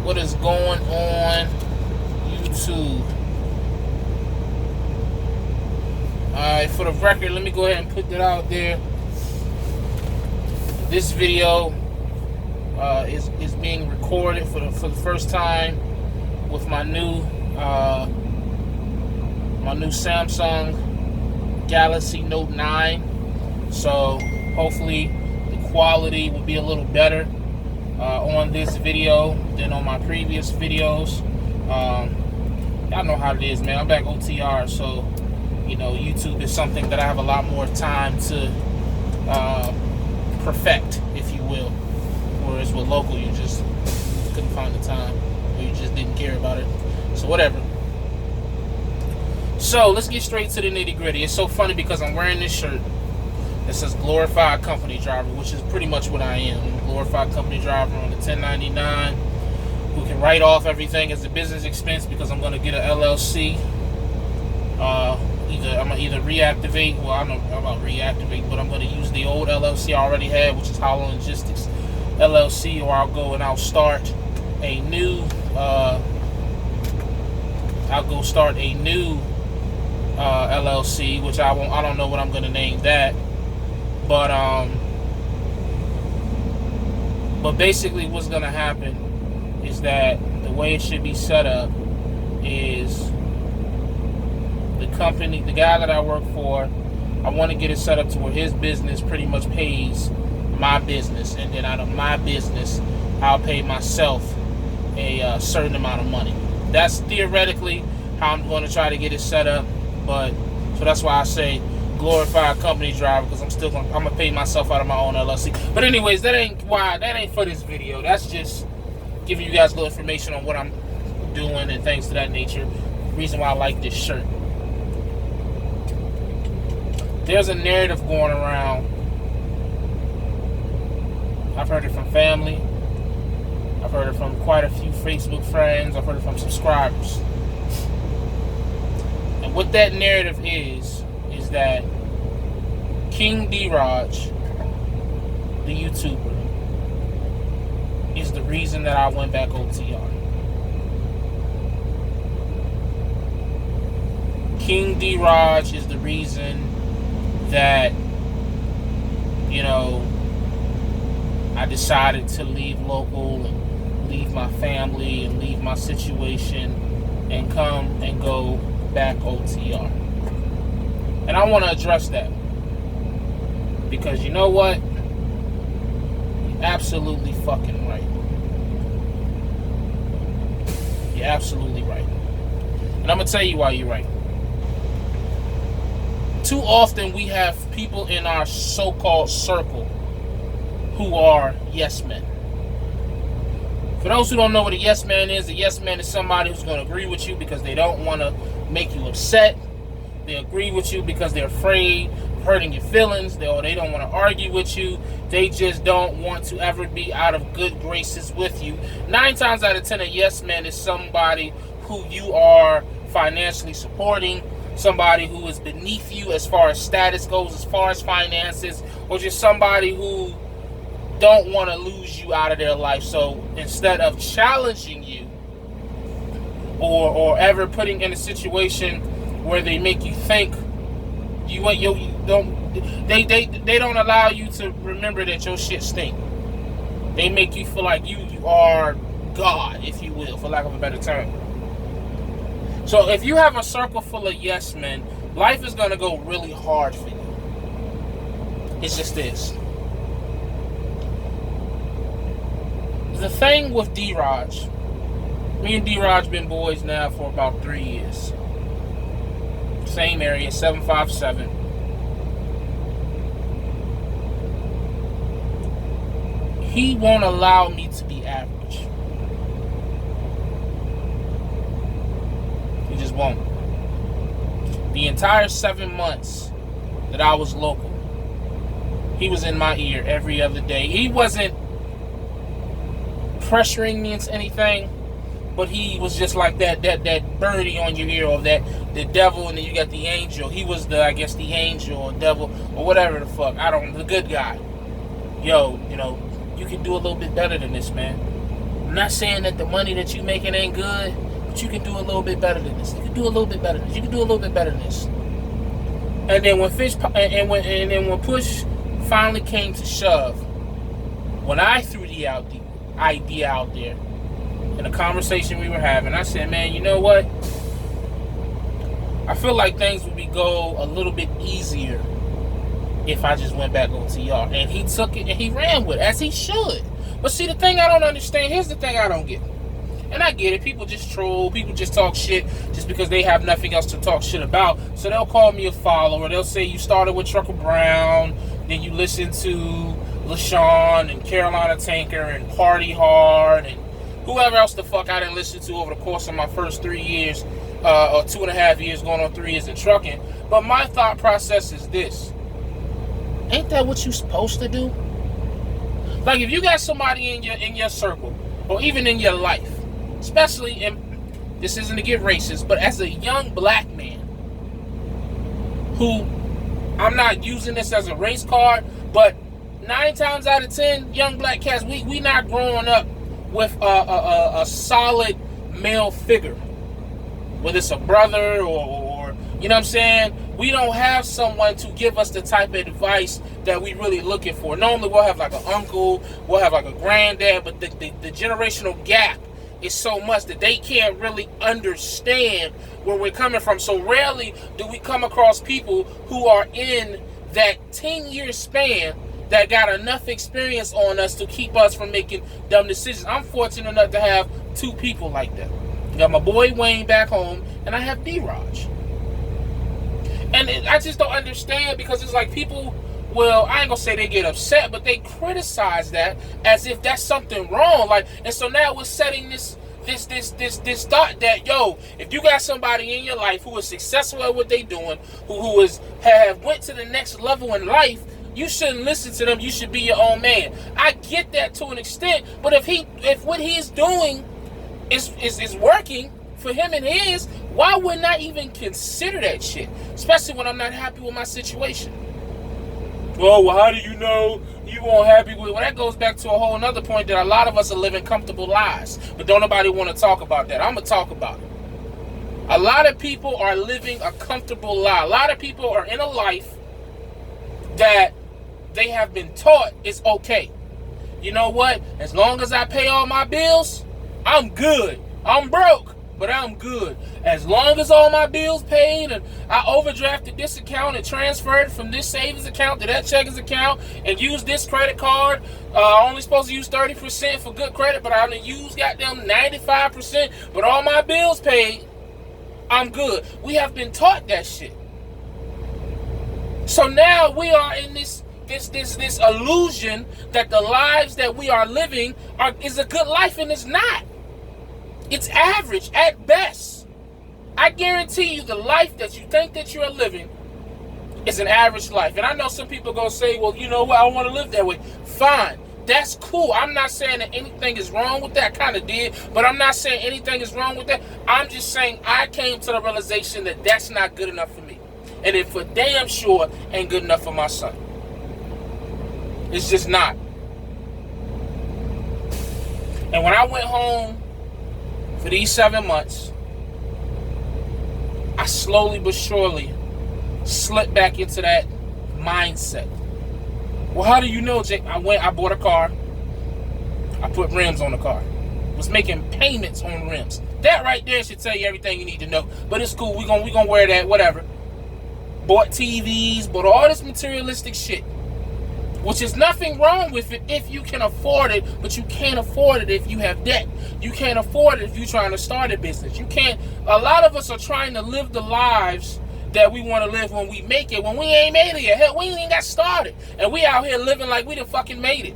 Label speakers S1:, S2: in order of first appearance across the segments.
S1: What is going on, YouTube? Alright, for the record, let me go ahead and put that out there. This video is being recorded for the first time with my new Samsung Galaxy Note 9. So hopefully the quality will be a little better on this video than on my previous videos. Y'all know how it is, man. I'm back OTR, so you know, YouTube is something that I have a lot more time to perfect, if you will. Whereas with local, you just couldn't find the time, or you just didn't care about it. So whatever. So let's get straight to the nitty gritty. It's so funny because I'm wearing this shirt that says glorified company driver, which is pretty much what I am. I'm a glorified company driver on the 1099 who can write off everything as a business expense because I'm going to get an LLC. I'm going to either reactivate, well, I don't know about reactivate, but I'm going to use the old LLC I already had, which is Hollow Logistics LLC, or I'll go and I'll start a new, LLC, which I don't know what I'm going to name that, but basically what's going to happen is that the way it should be set up is the company, the guy that I work for, I want to get it set up to where his business pretty much pays my business, and then out of my business I'll pay myself a certain amount of money. That's theoretically how I'm going to try to get it set up, but so that's why I say glorified company driver, because I'm gonna pay myself out of my own LLC. But anyways, that ain't for this video. That's just giving you guys a little information on what I'm doing and things to that nature. Reason why I like this shirt. There's a narrative going around. I've heard it from family. I've heard it from quite a few Facebook friends. I've heard it from subscribers. And what that narrative is that King Drodge, the YouTuber, is the reason that I went back OTR. King Drodge is the reason that, you know, I decided to leave local and leave my family and leave my situation and come and go back OTR. And I want to address that because you know what? You're absolutely fucking right. You're absolutely right. And I'm going to tell you why you're right. Too often we have people in our so-called circle who are yes men. For those who don't know what a yes man is, a yes man is somebody who's going to agree with you because they don't want to make you upset. They agree with you because they're afraid of hurting your feelings. They don't want to argue with you. They just don't want to ever be out of good graces with you. 9 times out of 10, a yes man is somebody who you are financially supporting, somebody who is beneath you as far as status goes, as far as finances, or just somebody who don't want to lose you out of their life. So instead of challenging you or ever putting in a situation where they make you think they don't allow you to remember that your shit stink. They make you feel like you are God, if you will, for lack of a better term. So if you have a circle full of yes men, life is going to go really hard for you. It's just this. The thing with Drodge, me and Drodge been boys now for about 3 years. Same area, 757. He won't allow me to be average. He just won't. The entire 7 months that I was local, he was in my ear every other day. He wasn't pressuring me into anything, but he was just like that birdie on your ear, or the devil, and then you got the angel. He was the angel or devil or whatever the fuck. The good guy. Yo, you know, you can do a little bit better than this, man. I'm not saying that the money that you making ain't good, but you can do a little bit better than this. You can do a little bit better than this. You can do a little bit better than this. And then when push finally came to shove, when I threw the idea out there in the conversation we were having, I said, man, you know what? I feel like things would go a little bit easier if I just went back on TR. And he took it and he ran with it, as he should. But see, the thing I don't understand, here's the thing I don't get. And I get it, people just troll, people just talk shit just because they have nothing else to talk shit about. So they'll call me a follower, they'll say you started with Trucker Brown, then you listened to LaShawn and Carolina Tanker and Party Hard and whoever else the fuck I didn't listen to over the course of my first 3 years, or 2.5 years, going on 3 years in trucking. But my thought process is this. Ain't that what you supposed to do? Like, if you got somebody in your circle, or even in your life, especially this isn't to get racist, but as a young black man who, I'm not using this as a race card, but 9 times out of 10, young black cats, we not growing up with a solid male figure, whether it's a brother or you know what I'm saying. We don't have someone to give us the type of advice that we really looking for. Normally we'll have like an uncle, we'll have like a granddad, but the generational gap is so much that they can't really understand where we're coming from. So rarely do we come across people who are in that 10-year span that got enough experience on us to keep us from making dumb decisions. I'm fortunate enough to have 2 people like that. I got my boy Wayne back home, and I have Drodge. And I just don't understand, because it's like people, well, I ain't gonna say they get upset, but they criticize that as if that's something wrong. Like, and so now we're setting this thought that, yo, if you got somebody in your life who is successful at what they doing, who have went to the next level in life, you shouldn't listen to them. You should be your own man. I get that to an extent, but if what he's doing is working for him and his, why wouldn't I even consider that shit? Especially when I'm not happy with my situation. Well, how do you know you weren't happy with? Well, that goes back to a whole nother point, that a lot of us are living comfortable lives, but don't nobody want to talk about that. I'm gonna talk about it. A lot of people are living a comfortable life. A lot of people are in a life that they have been taught is okay. You know what? As long as I pay all my bills, I'm good. I'm broke, but I'm good. As long as all my bills paid and I overdrafted this account and transferred from this savings account to that checkings account and used this credit card, I'm only supposed to use 30% for good credit, but I only use goddamn 95%, but all my bills paid, I'm good. We have been taught that shit. So now we are in this illusion that the lives that we are living is a good life, and it's not. It's average at best. I guarantee you the life that you think that you're living is an average life. And I know some people are going to say, well, you know what, I want to live that way. Fine. That's cool. I'm not saying that anything is wrong with that. I kind of did, but I'm not saying anything is wrong with that. I'm just saying I came to the realization that that's not good enough for me. And it for damn sure ain't good enough for my son. It's just not. And when I went home for these 7 months, I slowly but surely slipped back into that mindset. Well, how do you know, Jake? I bought a car. I put rims on the car. Was making payments on rims. That right there should tell you everything you need to know. But it's cool. We gonna wear that, whatever. Bought TVs, bought all this materialistic shit. Which is nothing wrong with it if you can afford it, but you can't afford it if you have debt. You can't afford it if you're trying to start a business. You can't. A lot of us are trying to live the lives that we want to live when we make it, when we ain't made it yet. Hell, we ain't even got started. And we out here living like we done fucking made it.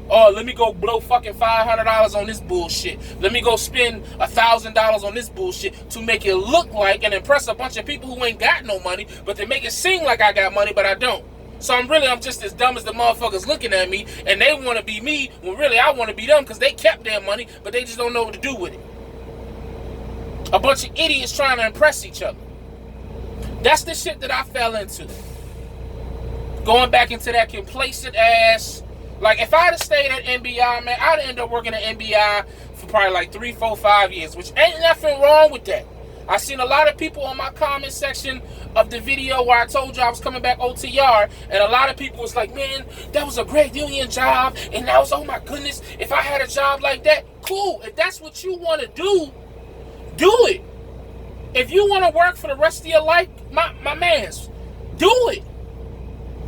S1: Oh, let me go blow fucking $500 on this bullshit. Let me go spend $1,000 on this bullshit to make it look like and impress a bunch of people who ain't got no money, but they make it seem like I got money, but I don't. So I'm just as dumb as the motherfuckers looking at me, and they want to be me when really I want to be them, because they kept their money, but they just don't know what to do with it. A bunch of idiots trying to impress each other. That's the shit that I fell into. Going back into that complacent ass. Like, if I'd have stayed at NBI, man, I'd end up working at NBI for probably like 3, 4, 5 years, which ain't nothing wrong with that. I seen a lot of people on my comment section of the video where I told you I was coming back OTR, and a lot of people was like, man, that was a great union job, and that was, oh my goodness, if I had a job like that, cool. If that's what you want to do it. If you want to work for the rest of your life, my mans, do it.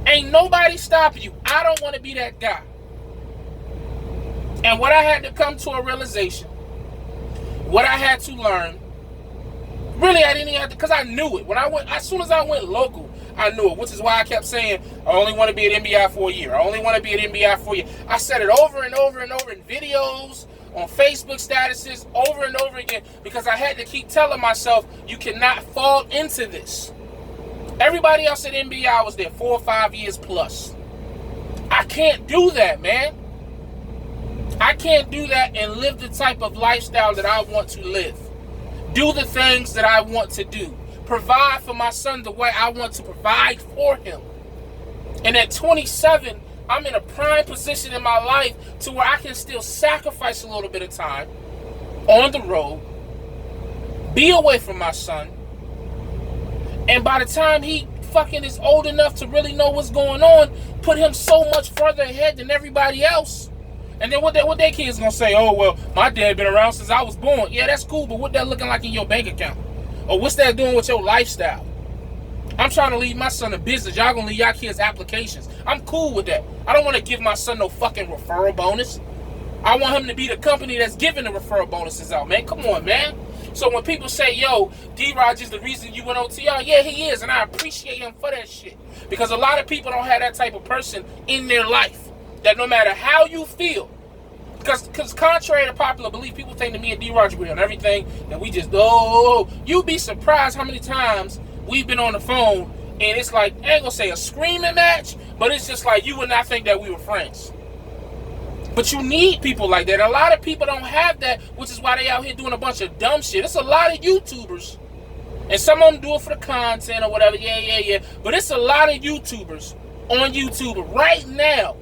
S1: Ain't nobody stopping you. I don't want to be that guy. And what I had to come to a realization, what I had to learn, really, I didn't even have to, because I knew it. As soon as I went local, I knew it, which is why I kept saying, I only want to be at NBI for a year. I only want to be at NBI for a year. I said it over and over and over in videos, on Facebook statuses, over and over again, because I had to keep telling myself, you cannot fall into this. Everybody else at NBI was there 4 or 5 years plus. I can't do that, man. I can't do that and live the type of lifestyle that I want to live. Do the things that I want to do. Provide for my son the way I want to provide for him. And at 27, I'm in a prime position in my life to where I can still sacrifice a little bit of time on the road, be away from my son, and by the time he fucking is old enough to really know what's going on, put him so much further ahead than everybody else. And then what their kids gonna say? Oh, well, my dad been around since I was born. Yeah, that's cool, but what that looking like in your bank account? Or what's that doing with your lifestyle? I'm trying to leave my son a business. Y'all gonna leave y'all kids applications. I'm cool with that. I don't want to give my son no fucking referral bonus. I want him to be the company that's giving the referral bonuses out, man. Come on, man. So when people say, yo, Drodge is the reason you went OTR, yeah, he is, and I appreciate him for that shit. Because a lot of people don't have that type of person in their life. That no matter how you feel, because contrary to popular belief, people think that me and Drodge agree on everything, and we just, you'd be surprised how many times we've been on the phone, and it's like, I ain't gonna say a screaming match, but it's just like, you would not think that we were friends. But you need people like that. A lot of people don't have that, which is why they out here doing a bunch of dumb shit. It's a lot of YouTubers, and some of them do it for the content or whatever, yeah. But it's a lot of YouTubers on YouTube right now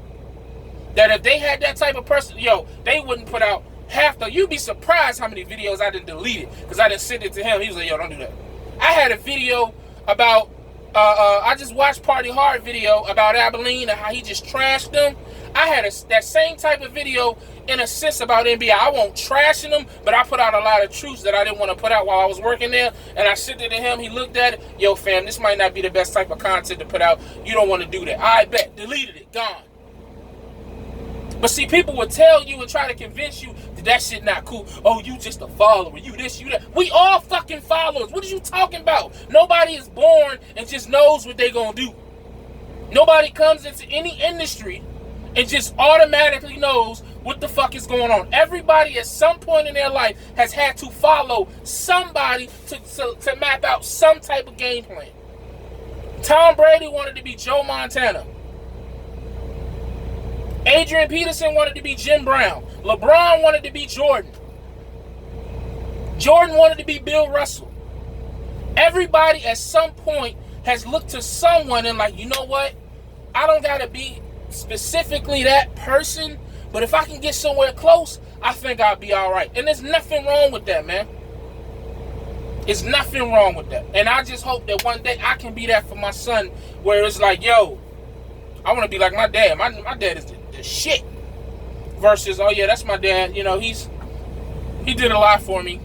S1: that if they had that type of person, they wouldn't put out half the. You'd be surprised how many videos I didn't delete it because I didn't send it to him. He was like, yo, don't do that. I had a video about, I just watched Party Hard video about Abilene and how he just trashed them. I had that same type of video in a sense about NBA. I won't trashing them, but I put out a lot of truths that I didn't want to put out while I was working there. And I sent it to him. He looked at it. Yo, fam, this might not be the best type of content to put out. You don't want to do that. I bet. Deleted it. Gone. But see, people will tell you and try to convince you that shit not cool. Oh, you just a follower. You this, you that. We all fucking followers. What are you talking about? Nobody is born and just knows what they gonna do. Nobody comes into any industry and just automatically knows what the fuck is going on. Everybody at some point in their life has had to follow somebody to map out some type of game plan. Tom Brady wanted to be Joe Montana. Adrian Peterson wanted to be Jim Brown. LeBron wanted to be Jordan. Jordan wanted to be Bill Russell. Everybody at some point has looked to someone and like, you know what? I don't got to be specifically that person, but if I can get somewhere close, I think I'll be all right. And there's nothing wrong with that, man. There's nothing wrong with that. And I just hope that one day I can be that for my son, where it's like, yo, I want to be like my dad. My dad is the shit. Versus, oh yeah, that's my dad. You know, he did a lot for me.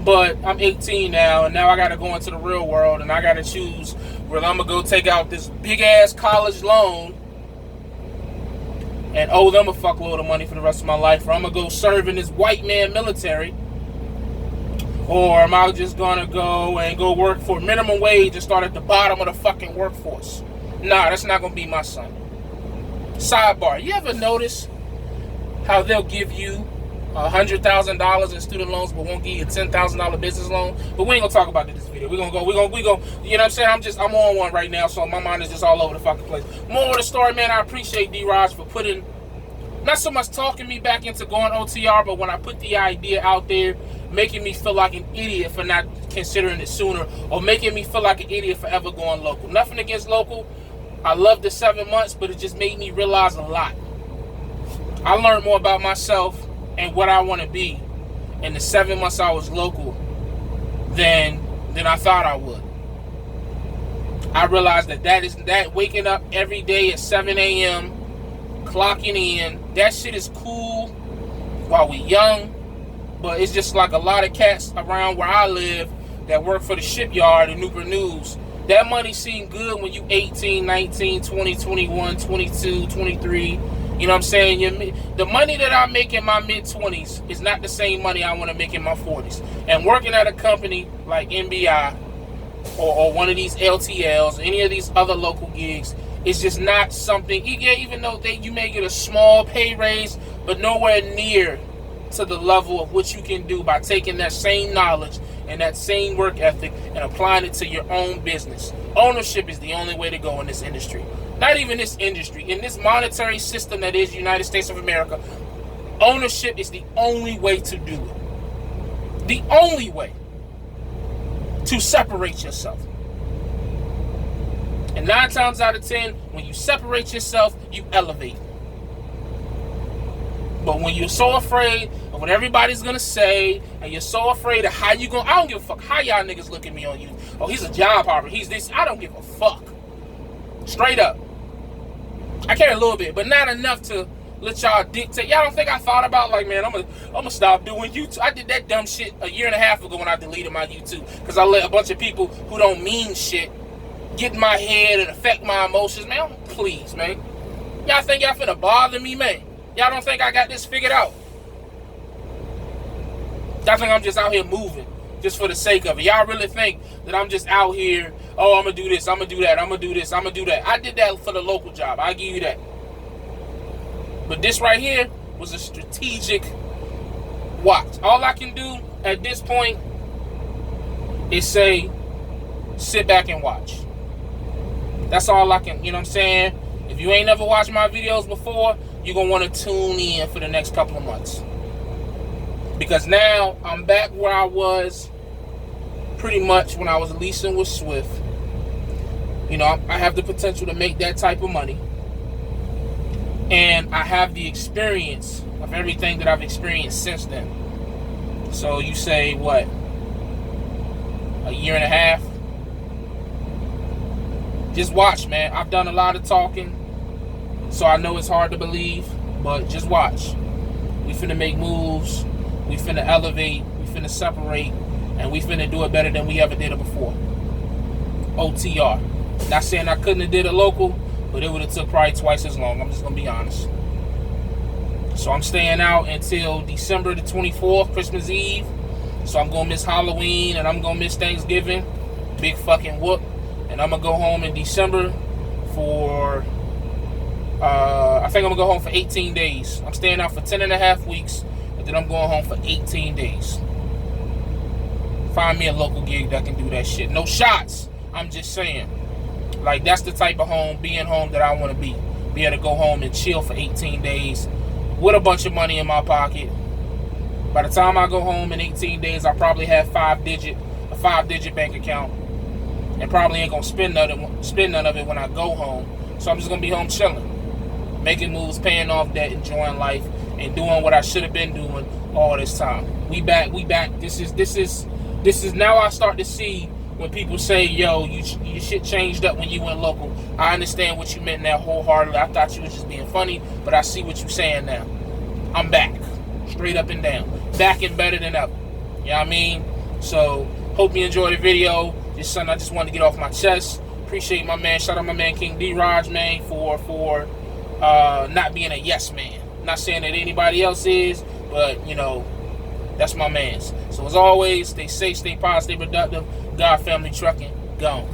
S1: But I'm 18 now, and now I got to go into the real world, and I got to choose whether I'm going to go take out this big-ass college loan and owe them a fuckload of money for the rest of my life, or I'm going to go serve in this white man military, or am I just going to go work for minimum wage and start at the bottom of the fucking workforce? Nah, that's not going to be my son. Sidebar, you ever notice how they'll give you $100,000 in student loans but won't give you a $10,000 business loan? But we ain't gonna talk about it in this video. We're gonna, you know what I'm saying? I'm on one right now, so my mind is just all over the fucking place. More of the story, man, I appreciate Drodge for putting, not so much talking me back into going OTR, but when I put the idea out there, making me feel like an idiot for not considering it sooner, or making me feel like an idiot for ever going local. Nothing against local. I love the 7 months, but it just made me realize a lot. I learned more about myself
S2: and what I want to be in the 7 months I was local than I thought I would. I realized that waking up every day at 7 a.m., clocking in, that shit is cool while we young, but it's just like a lot of cats around where I live that work for the shipyard in Newport News. That money seemed good when you 18, 19, 20, 21, 22, 23. You know what I'm saying? The money that I make in my mid-20s is not the same money I want to make in my 40s. And working at a company like NBI or one of these LTLs, any of these other local gigs, it's just not something, even though you may get a small pay raise, but nowhere near to the level of what you can do by taking that same knowledge and that same work ethic and applying it to your own business. Ownership is the only way to go in this industry. Not even this industry. In this monetary system that is United States of America, ownership is the only way to do it. The only way to separate yourself. And 9 times out of 10, when you separate yourself, you elevate. But when you're so afraid of what everybody's gonna say, and you're so afraid of how you gonna, I don't give a fuck how y'all niggas look at me on you. Oh, he's a job hopper, he's this, I don't give a fuck. Straight up. I care a little bit, but not enough to let y'all dictate. Y'all don't think I thought about, like, man, I'm gonna stop doing YouTube. I did that dumb shit a year and a half ago when I deleted my YouTube, because I let a bunch of people who don't mean shit get in my head and affect my emotions. Man, please, man. Y'all think y'all finna bother me, man? Y'all don't think I got this figured out? Y'all think I'm just out here moving just for the sake of it? Y'all really think that I'm just out here, oh, I'm gonna do this, I'm gonna do that, I'm gonna do this, I'm gonna do that. I did that for the local job, I'll give you that. But this right here was a strategic watch. All I can do at this point is say, sit back and watch. That's all I can, you know what I'm saying? If you ain't never watched my videos before, you're going to want to tune in for the next couple of months. Because now I'm back where I was pretty much when I was leasing with Swift. You know, I have the potential to make that type of money. And I have the experience of everything that I've experienced since then. So you say, what? A year and a half? Just watch, man. I've done a lot of talking, so I know it's hard to believe, but just watch. We finna make moves, we finna elevate, we finna separate, and we finna do it better than we ever did it before. OTR. Not saying I couldn't have did it local, but it would have took probably twice as long. I'm just gonna be honest. So I'm staying out until December the 24th, Christmas Eve. So I'm gonna miss Halloween and I'm gonna miss Thanksgiving. Big fucking whoop. And I'm gonna go home in December for I think I'm gonna go home for 18 days. I'm staying out for 10 and a half weeks, and then I'm going home for 18 days. Find me a local gig that can do that shit. No shots. I'm just saying. Like, that's the type of being home that I want to be. Be able to go home and chill for 18 days with a bunch of money in my pocket. By the time I go home in 18 days, I probably have a five-digit bank account. And probably ain't gonna spend none of it when I go home. So I'm just gonna be home chilling, making moves, paying off debt, enjoying life, and doing what I should have been doing all this time. We back. This is now I start to see when people say, yo, your shit changed up when you went local. I understand what you meant now wholeheartedly. I thought you was just being funny, but I see what you're saying now. I'm back. Straight up and down. Back and better than ever. You know what I mean? So, hope you enjoyed the video. This Sunday, I just wanted to get off my chest. Appreciate my man. Shout out my man King Drodge, man, for not being a yes man. Not saying that anybody else is, but, you know, that's my man's. So as always, stay safe, stay positive, stay productive. God Family Trucking, gone.